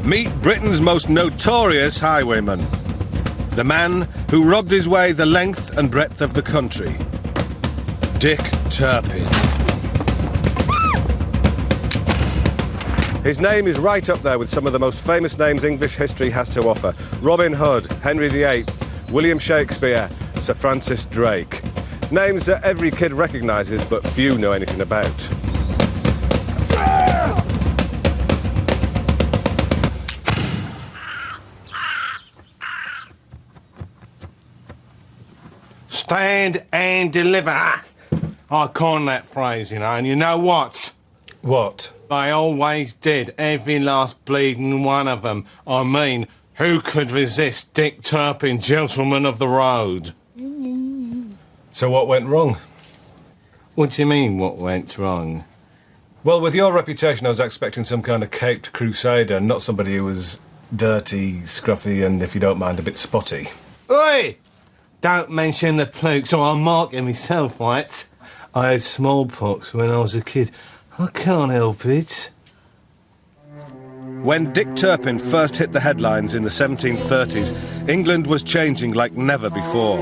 Meet Britain's most notorious highwayman. The man who robbed his way the length and breadth of the country. Dick Turpin. His name is right up there with some of the most famous names English history has to offer. Robin Hood, Henry VIII, William Shakespeare, Sir Francis Drake. Names that every kid recognises but few know anything about. Stand and deliver. I coined that phrase, you know, and you know what? What? They always did, every last bleeding one of them. I mean, who could resist Dick Turpin, gentleman of the road? So what went wrong? What do you mean, what went wrong? Well, with your reputation, I was expecting some kind of caped crusader, not somebody who was dirty, scruffy, and, if you don't mind, a bit spotty. Oi! Don't mention the plukes, or I'll mark it myself, right? I had smallpox when I was a kid. I can't help it. When Dick Turpin first hit the headlines in the 1730s, England was changing like never before.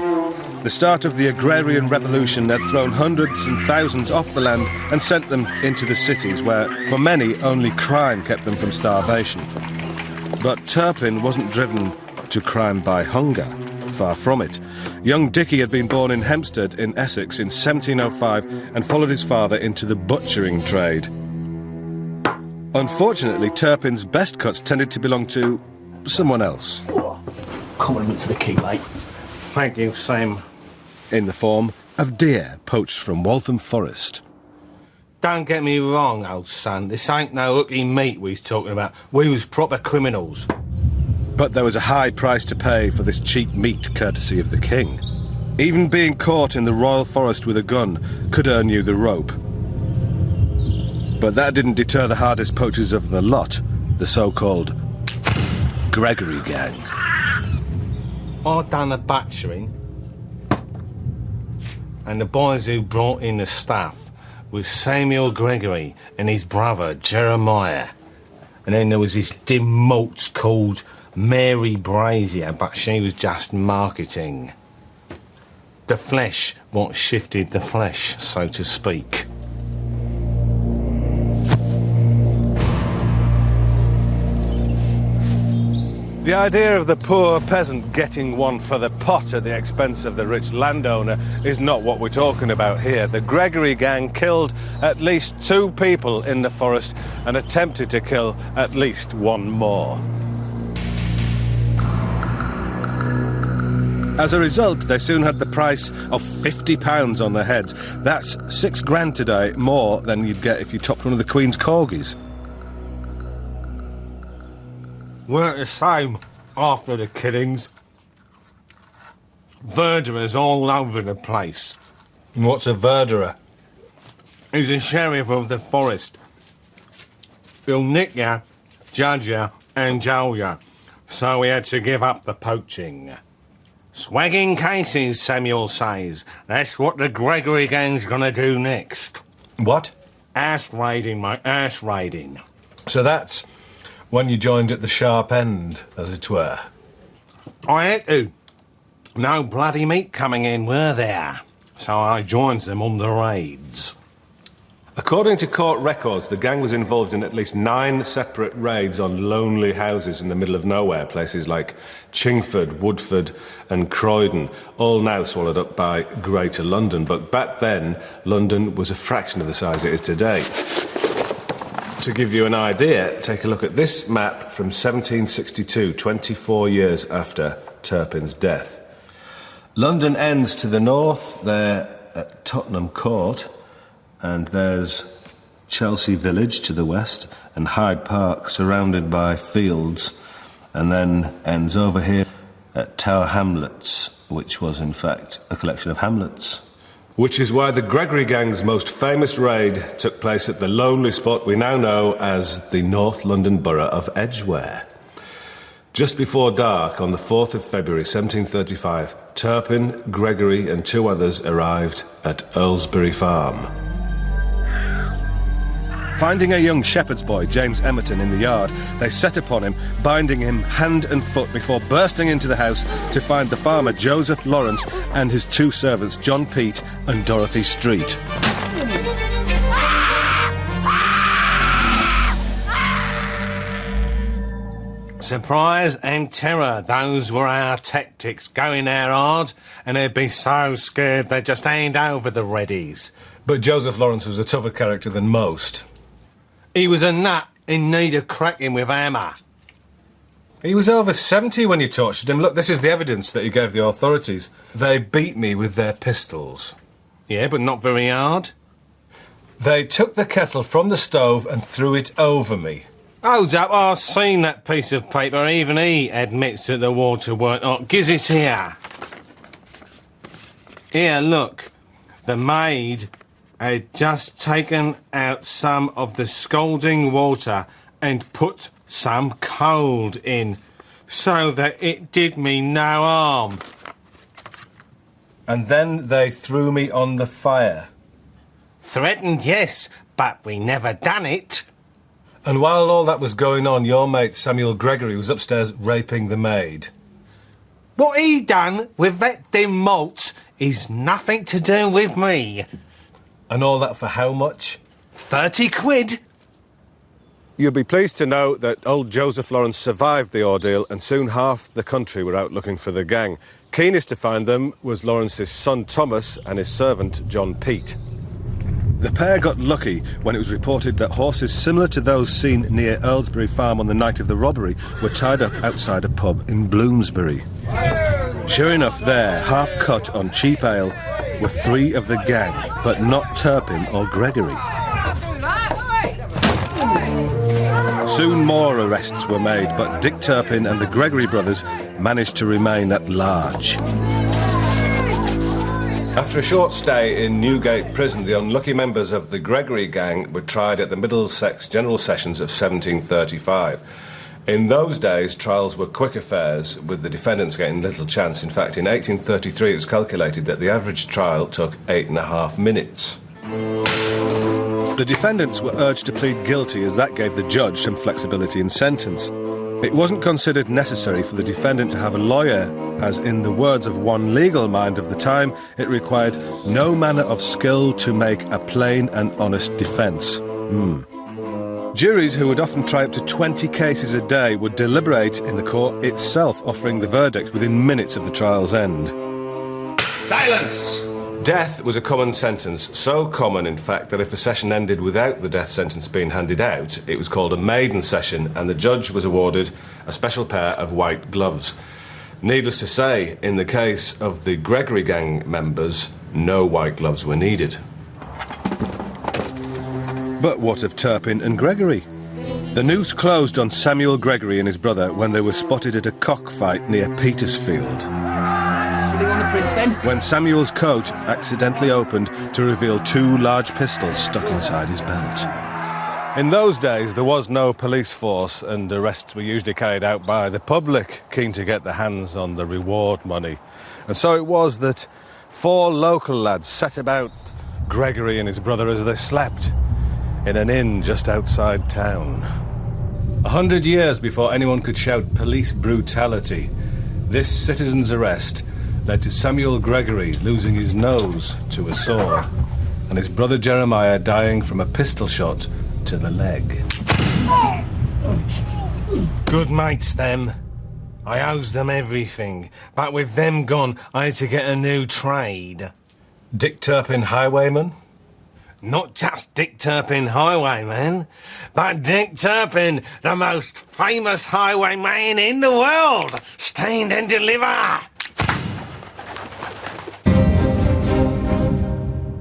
The start of the agrarian revolution had thrown hundreds and thousands off the land and sent them into the cities where, for many, only crime kept them from starvation. But Turpin wasn't driven to crime by hunger. Far from it. Young Dickie had been born in Hempstead in Essex in 1705 and followed his father into the butchering trade. Unfortunately, Turpin's best cuts tended to belong to someone else. Compliment to the king, mate. Thank you, Sam. In the form of deer poached from Waltham Forest. Don't get me wrong, old son. This ain't no hooky meat we was talking about. We was proper criminals. But there was a high price to pay for this cheap meat courtesy of the king. Even being caught in the royal forest with a gun could earn you the rope. But that didn't deter the hardest poachers of the lot, the so-called Gregory gang. I done the butchering, and the boys who brought in the stuff was Samuel Gregory and his brother Jeremiah. And then there was this dim maltz called Mary Brazier, but she was just marketing. The flesh, what shifted the flesh, so to speak. The idea of the poor peasant getting one for the pot at the expense of the rich landowner is not what we're talking about here. The Gregory gang killed at least 2 people in the forest and attempted to kill at least 1 more. As a result, they soon had the price of £50 on their heads. That's £6,000 today, more than you'd get if you topped one of the Queen's corgis. Weren't the same after the killings. Verderers all over the place. What's a verderer? He's a sheriff of the forest. He'll nick ya, judge ya, and jail ya. So we had to give up the poaching. Swagging cases, Samuel says. That's what the Gregory gang's gonna do next. What? Ass raiding, mate, ass raiding. So that's when you joined at the sharp end, as it were. I had to. No bloody meat coming in, were there? So I joins them on the raids. According to court records, the gang was involved in at least 9 separate raids on lonely houses in the middle of nowhere, places like Chingford, Woodford and Croydon, all now swallowed up by Greater London. But back then, London was a fraction of the size it is today. To give you an idea, take a look at this map from 1762, 24 years after Turpin's death. London ends to the north, there at Tottenham Court, and there's Chelsea Village to the west, and Hyde Park surrounded by fields, and then ends over here at Tower Hamlets, which was in fact a collection of hamlets. Which is why the Gregory gang's most famous raid took place at the lonely spot we now know as the North London borough of Edgware. Just before dark on the 4th of February 1735, Turpin, Gregory and 2 others arrived at Earlsbury Farm. Finding a young shepherd's boy, James Emerton, in the yard, they set upon him, binding him hand and foot before bursting into the house to find the farmer Joseph Lawrence and his 2 servants, John Peat and Dorothy Street. Surprise and terror, those were our tactics, going there hard, and they'd be so scared they'd just hand over the Reddies. But Joseph Lawrence was a tougher character than most. He was a nut in need of cracking with hammer. He was over 70 when you tortured him. Look, this is the evidence that he gave the authorities. They beat me with their pistols. Yeah, but not very hard. They took the kettle from the stove and threw it over me. Hold up, I've seen that piece of paper. Even he admits that the water weren't hot. Gives it here. Here, look. The maid had just taken out some of the scalding water and put some cold in, so that it did me no harm. And then they threw me on the fire. Threatened, yes, but we never done it. And while all that was going on, your mate Samuel Gregory was upstairs raping the maid. What he done with that dim malt is nothing to do with me. And all that for how much? 30 quid. You'll be pleased to know that old Joseph Lawrence survived the ordeal, and soon half the country were out looking for the gang. Keenest to find them was Lawrence's son Thomas and his servant John Peat. The pair got lucky when it was reported that horses similar to those seen near Earlsbury Farm on the night of the robbery were tied up outside a pub in Bloomsbury. Sure enough, there, half cut on cheap ale, were 3 of the gang, but not Turpin or Gregory. Soon more arrests were made, but Dick Turpin and the Gregory brothers managed to remain at large. After a short stay in Newgate Prison, the unlucky members of the Gregory gang were tried at the Middlesex General Sessions of 1735. In those days, trials were quick affairs, with the defendants getting little chance. In fact, in 1833 it was calculated that the average trial took 8.5 minutes. The defendants were urged to plead guilty, as that gave the judge some flexibility in sentence. It wasn't considered necessary for the defendant to have a lawyer, as in the words of one legal mind of the time, it required no manner of skill to make a plain and honest defence. Juries, who would often try up to 20 cases a day, would deliberate in the court itself, offering the verdict within minutes of the trial's end. Silence! Death was a common sentence, so common, in fact, that if a session ended without the death sentence being handed out, it was called a maiden session, and the judge was awarded a special pair of white gloves. Needless to say, in the case of the Gregory gang members, no white gloves were needed. But what of Turpin and Gregory? The noose closed on Samuel Gregory and his brother when they were spotted at a cockfight near Petersfield. When Samuel's coat accidentally opened to reveal 2 large pistols stuck inside his belt. In those days, there was no police force, and arrests were usually carried out by the public, keen to get their hands on the reward money. And so it was that 4 local lads set about Gregory and his brother as they slept in an inn just outside town. 100 years before anyone could shout police brutality, this citizen's arrest led to Samuel Gregory losing his nose to a sword, and his brother Jeremiah dying from a pistol shot to the leg. Good mates, them. I owes them everything, but with them gone, I had to get a new trade. Dick Turpin, highwayman? Not just Dick Turpin, highwayman, but Dick Turpin, the most famous highwayman in the world. Stand and deliver!